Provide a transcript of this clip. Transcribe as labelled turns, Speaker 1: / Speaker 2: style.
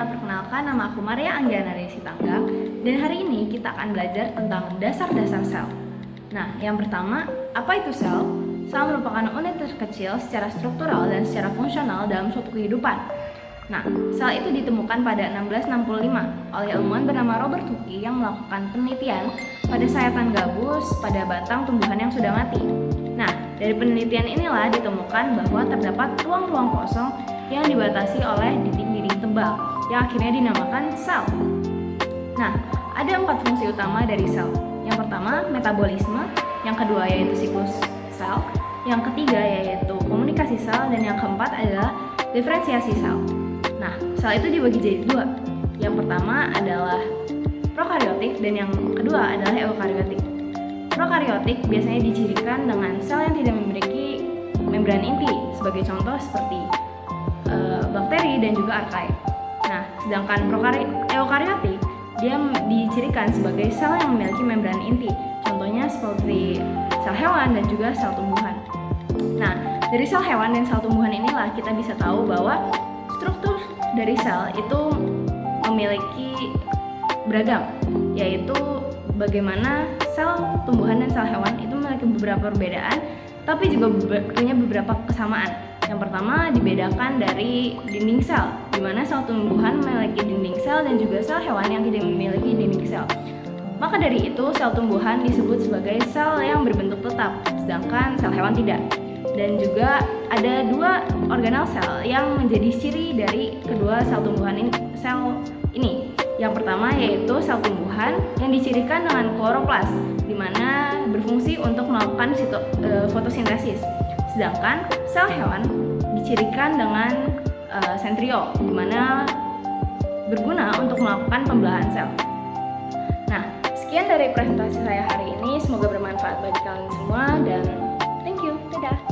Speaker 1: semuanya, perkenalkan nama aku Maria Anggiana dari Sitanggang. Dan hari ini kita akan belajar tentang dasar-dasar sel. Nah, yang pertama, apa itu sel? Sel merupakan unit terkecil secara struktural dan secara fungsional dalam suatu kehidupan. Nah, sel itu ditemukan pada 1665 oleh ilmuwan bernama Robert Hooke yang melakukan penelitian pada sayatan gabus pada batang tumbuhan yang sudah mati. Nah, dari penelitian inilah ditemukan bahwa terdapat ruang-ruang kosong yang dibatasi oleh dinding-dinding tebal yang akhirnya dinamakan sel. Nah, ada 4 fungsi utama dari sel. Yang pertama, metabolisme, yang kedua yaitu siklus sel, yang ketiga yaitu komunikasi sel, dan yang keempat adalah diferensiasi sel. Nah, sel itu dibagi jadi 2. Yang pertama adalah prokariotik dan yang kedua adalah eukariotik. Prokariotik biasanya dicirikan dengan sel yang tidak memiliki membran inti, sebagai contoh seperti bakteri dan juga archaea. Nah, sedangkan eukariotik dia dicirikan sebagai sel yang memiliki membran inti, contohnya seperti sel hewan dan juga sel tumbuhan. Nah, dari sel hewan dan sel tumbuhan inilah kita bisa tahu bahwa struktur dari sel itu memiliki beragam, yaitu bagaimana sel tumbuhan dan sel hewan itu memiliki beberapa perbedaan, tapi juga punya beberapa kesamaan. Yang pertama dibedakan dari dinding sel, di mana sel tumbuhan memiliki dinding sel dan juga sel hewan yang tidak memiliki dinding sel. Maka dari itu sel tumbuhan disebut sebagai sel yang berbentuk tetap, sedangkan sel hewan tidak. Dan juga ada 2 organel sel yang menjadi ciri dari kedua sel tumbuhan ini. Yang pertama yaitu sel tumbuhan yang dicirikan dengan kloroplas, di mana berfungsi untuk melakukan fotosintesis. Sedangkan sel hewan dicirikan dengan sentriol, di mana berguna untuk melakukan pembelahan sel. Nah, sekian dari presentasi saya hari ini. Semoga bermanfaat bagi kalian semua dan thank you. Dadah.